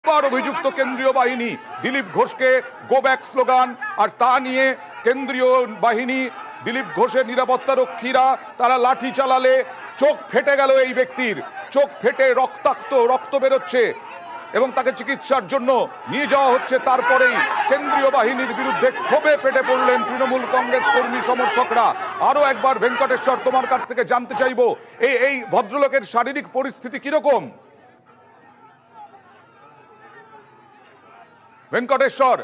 আবার অভিযুক্ত কেন্দ্রীয় বাহিনী। দিলীপ ঘোষকে গো ব্যাক স্লোগান, আর তা নিয়ে কেন্দ্রীয় বাহিনী, দিলীপ ঘোষের নিরাপত্তা রক্ষীরা তারা লাঠি চালালে চোখ ফেটে গেল এই ব্যক্তির, চোখ ফেটে রক্ত বেরোচ্ছে এবং তাকে চিকিৎসার জন্য নিয়ে যাওয়া হচ্ছে। তারপরেই কেন্দ্রীয় বাহিনীর বিরুদ্ধে ক্ষোভে ফেটে পড়লেন তৃণমূল কংগ্রেস কর্মী সমর্থকরা। আরো একবার ভেঙ্কটেশ্বর, তোমার কাছ থেকে জানতে চাইবো এই ভদ্রলোকের শারীরিক পরিস্থিতি কিরকম? ভেঙ্কটেশ্বর।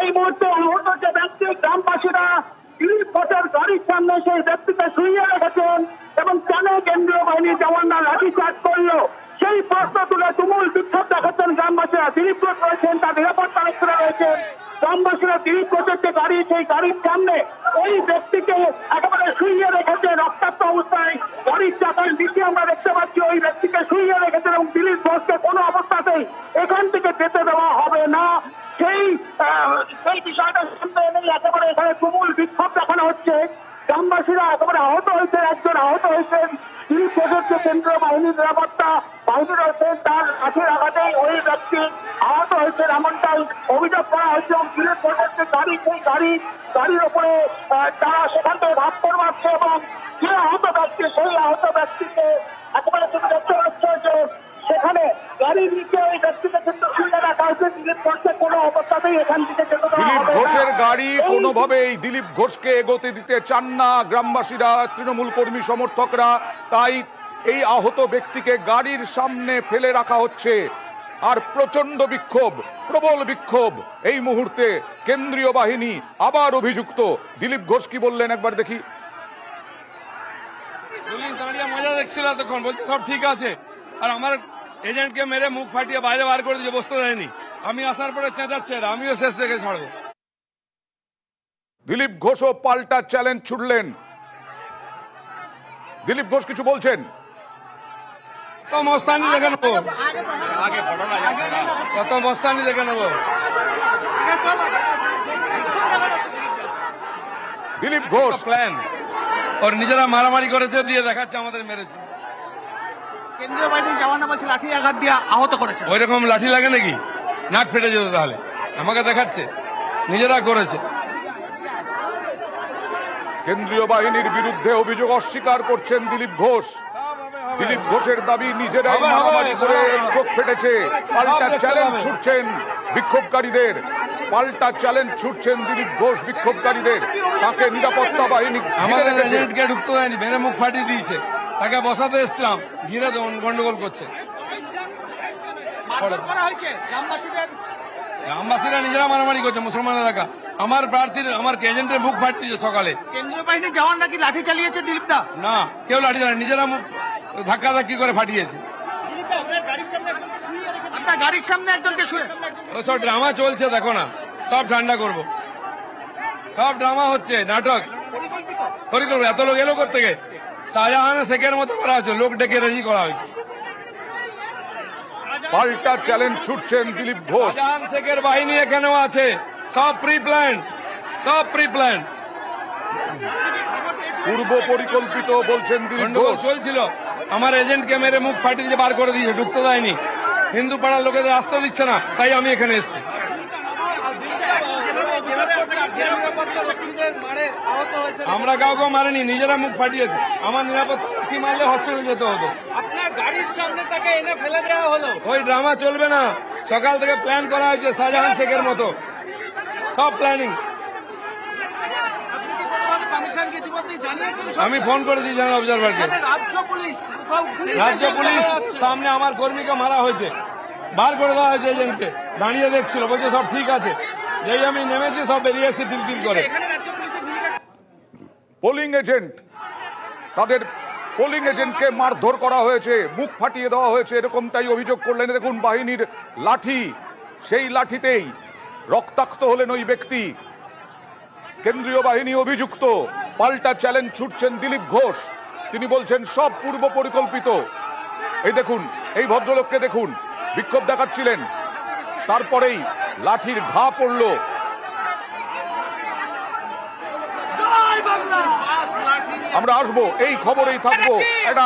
এই মুহূর্তে আহত যে ব্যক্তি, গ্রামবাসীরা দিলীপ ঘোষের গাড়ির সামনে সেই ব্যক্তিকে শুইয়ে রেখেছেন এবং কেন কেন্দ্রীয় বাহিনীর জওয়ানরা লাঠিচার্জ করলো সেই প্রশ্ন তুলে তুমুল বিক্ষোভ দেখাচ্ছেন গ্রামবাসীরা। দিলীপ ঘোষ রয়েছেন, তার নিরাপত্তা রক্ষীরা রয়েছেন। গ্রামবাসীরা দিলীপ ঘোষের যে গাড়ি, সেই গাড়ির সামনে ওই ব্যক্তিকে একেবারে শুইয়ে রেখেছে রক্তাক্ত অবস্থায়। গাড়ির চাকার নিচে আমরা দেখতে পাচ্ছি ওই ব্যক্তিকে শুইয়ে রেখেছেন এবং দিলীপ ঘোষকে কোনো অবস্থাতেই এখান থেকে যেতে দেওয়া হবে না, সেই বিষয়টা সামনে এনে একেবারে এখানে তুমুল বিক্ষোভ দেখানো হচ্ছে। গ্রামবাসীরা একেবারে আহত হয়েছে, একজন আহত হয়েছেন। দিলীপ ঘোষের যে কেন্দ্রীয় বাহিনীর নিরাপত্তা বাহিনী রয়েছে তার লাঠির আঘাতেই ওই ব্যক্তি আহত হয়েছেন এমনটাই অভিযোগ করা হয়েছে। এবং দিলীপ ঘোষের যে গাড়ি, সেই গাড়ির ওপরে তারা সেখান থেকে ভাগ মারছে এবং যে আহত ব্যক্তি, সেই আহত ব্যক্তিকে একেবারে তুমি দেখতে পাচ্ছ যে সেখানে গাড়ির নিচে ওই ব্যক্তিকে কিন্তু শুয়ে রাখা হয়েছে। দিলীপ ঘোষকে কোনো অবস্থাতেই এখান থেকে যেতে দেওয়া হবে না। দিলীপ ঘোষের গাড়ি কোনোভাবেই দিলীপ ঘোষকে এগোতে দিতে চান না গ্রামবাসীরা, তৃণমূল কর্মী সমর্থকরা। তাই এই আহত ব্যক্তিকে গাড়ির সামনে ফেলে রাখা হচ্ছে। আর প্রচন্ড বিক্ষোভ, প্রবল বিক্ষোভ এই মুহূর্তে। কেন্দ্রীয় বাহিনী আবার অভিযুক্ত। দিলীপ ঘোষ কি বললেন একবার দেখি। পুলিশ দাঁড়িয়ে মজা দেখছিল তখন, বলছে সব ঠিক আছে, আর আমার এজেন্টকে মেরে মুখ ফাটিয়ে বাইরে বার করে দিয়ে বসতে দেয়নি। আমি আসার পরে চেঁচাচ্ছে, আমিও শেষ থেকে ছাড়বো। দিলীপ ঘোষও পাল্টা চ্যালেঞ্জ ছুড়লেন। দিলীপ ঘোষ কিছু বলছেন। কত মস্তানি দেখে নেবো, কত মস্তানি দেখে নেবো। দিলীপ ঘোষ প্ল্যান, ওর নিজেরা মারামারি করেছে, দিয়ে দেখাচ্ছে আমাদের মেরেছে। কেন্দ্রীয় বাহিনীর জওয়ানরা বলছে লাঠি আঘাত দিয়ে আহত করেছে। ওই রকম লাঠি লাগে নাকি? নাক ফেটে যেত তাহলে। আমাকে দেখাচ্ছে নিজেরা করেছে। কেন্দ্রীয় বাহিনীর বিরুদ্ধে অভিযোগ অস্বীকার করছেন দিলীপ ঘোষ। দিলীপ ঘোষের দাবি নিজেরাই মারামারি করে চোখ ফেটেছে। পাল্টা চ্যালেঞ্জ ছুটছেন বিক্ষোভকারীদের, পাল্টা চ্যালেঞ্জ ছুটছেন দিলীপ ঘোষ বিক্ষোভকারীদের। তাকে নিরাপত্তা বাহিনী আমাদের এজেন্টকে ঢুকতে দেয়নি, মেরে মুখ ফাটিয়ে দিয়েছে। তাকে বসাতে এসছিলাম, ঘিরে গন্ডগোল করছে। গ্রামবাসীরা নিজেরা মারামারি করছে, মুসলমান এলাকা। আমার প্রার্থীর, আমার এজেন্টের মুখ ফাটিয়ে দিয়েছে সকালে। কেন্দ্রীয় বাহিনীর জওয়ানরা কি লাঠি চালিয়েছে দিলীপ দা? না, কেউ লাঠি চালায়, নিজেরা মুখ ধাক্কি করে ফাটিয়েছে। আপনার গাড়ির সামনে একজনকে শুয়ে। সব ড্রামা চলছে, দেখো না, সব ঠান্ডা করবো। সব ড্রামা হচ্ছে, নাটক পরিকল্পনা। এত লোক এলো কোথেকে? শাহজাহান শেখের মতো করা হয়েছে, লোক ডেকে রেডি করা হয়েছে। পাল্টা চ্যালেঞ্জ ছুটছেন দিলীপ ঘোষ। শাহজাহান শেখের বাহিনী এখানেও আছে, সব প্রি প্ল্যান, সব প্রি প্ল্যান, পূর্ব পরিকল্পিত বলছেন দিলীপ ঘোষ। চলছিল। আমার এজেন্টকে মেরে মুখ ফাটিয়ে দিয়ে বার করে দিয়েছে, ঢুকতে দেয়নি। হিন্দু পাড়ার লোকেদের রাস্তা দিচ্ছে না, তাই আমি এখানে এসেছি। আমরা কাউকে মারেনি, নিজেরা মুখ ফাটিয়েছে। আমার নিরাপত্তা কি মারলে হসপিটাল যেতে হতো। আপনার গাড়ির সামনে তাকে এনে ফেলে দেওয়া হলো। ওই ড্রামা চলবে না। সকাল থেকে প্ল্যান করা হয়েছে শাহজাহান শেখের মতো, সব প্ল্যানিং। আমি ফোন করেছি জেনারেল অবজারভারকে। রাজ্য পুলিশ সামনে আমার কর্মীকে মারা হয়েছে, বার করে দেওয়া হয়েছে। এজেন্টকে দাঁড়িয়ে দেখছিল, বলছে সব ঠিক আছে। যেই আমি নেমেছি সব বেরিয়ে এসে তিল করে। পোলিং এজেন্ট, তাদের পোলিং এজেন্টকে মারধর করা হয়েছে, মুখ ফাটিয়ে দেওয়া হয়েছে, এরকমটাই অভিযোগ করলেন। দেখুন বাহিনীর লাঠি, সেই লাঠিতেই রক্তাক্ত হলেন ওই ব্যক্তি। কেন্দ্রীয় বাহিনী অভিযুক্ত। পাল্টা চ্যালেঞ্জ ছুটছেন দিলীপ ঘোষ। তিনি বলছেন সব পূর্ব পরিকল্পিত। এই দেখুন, এই ভদ্রলোককে দেখুন, বিক্ষোভ দেখাচ্ছিলেন, তারপরেই লাঠির ঘা পড়ল। আমরা আসবো, এই খবরেই থাকবো। এটা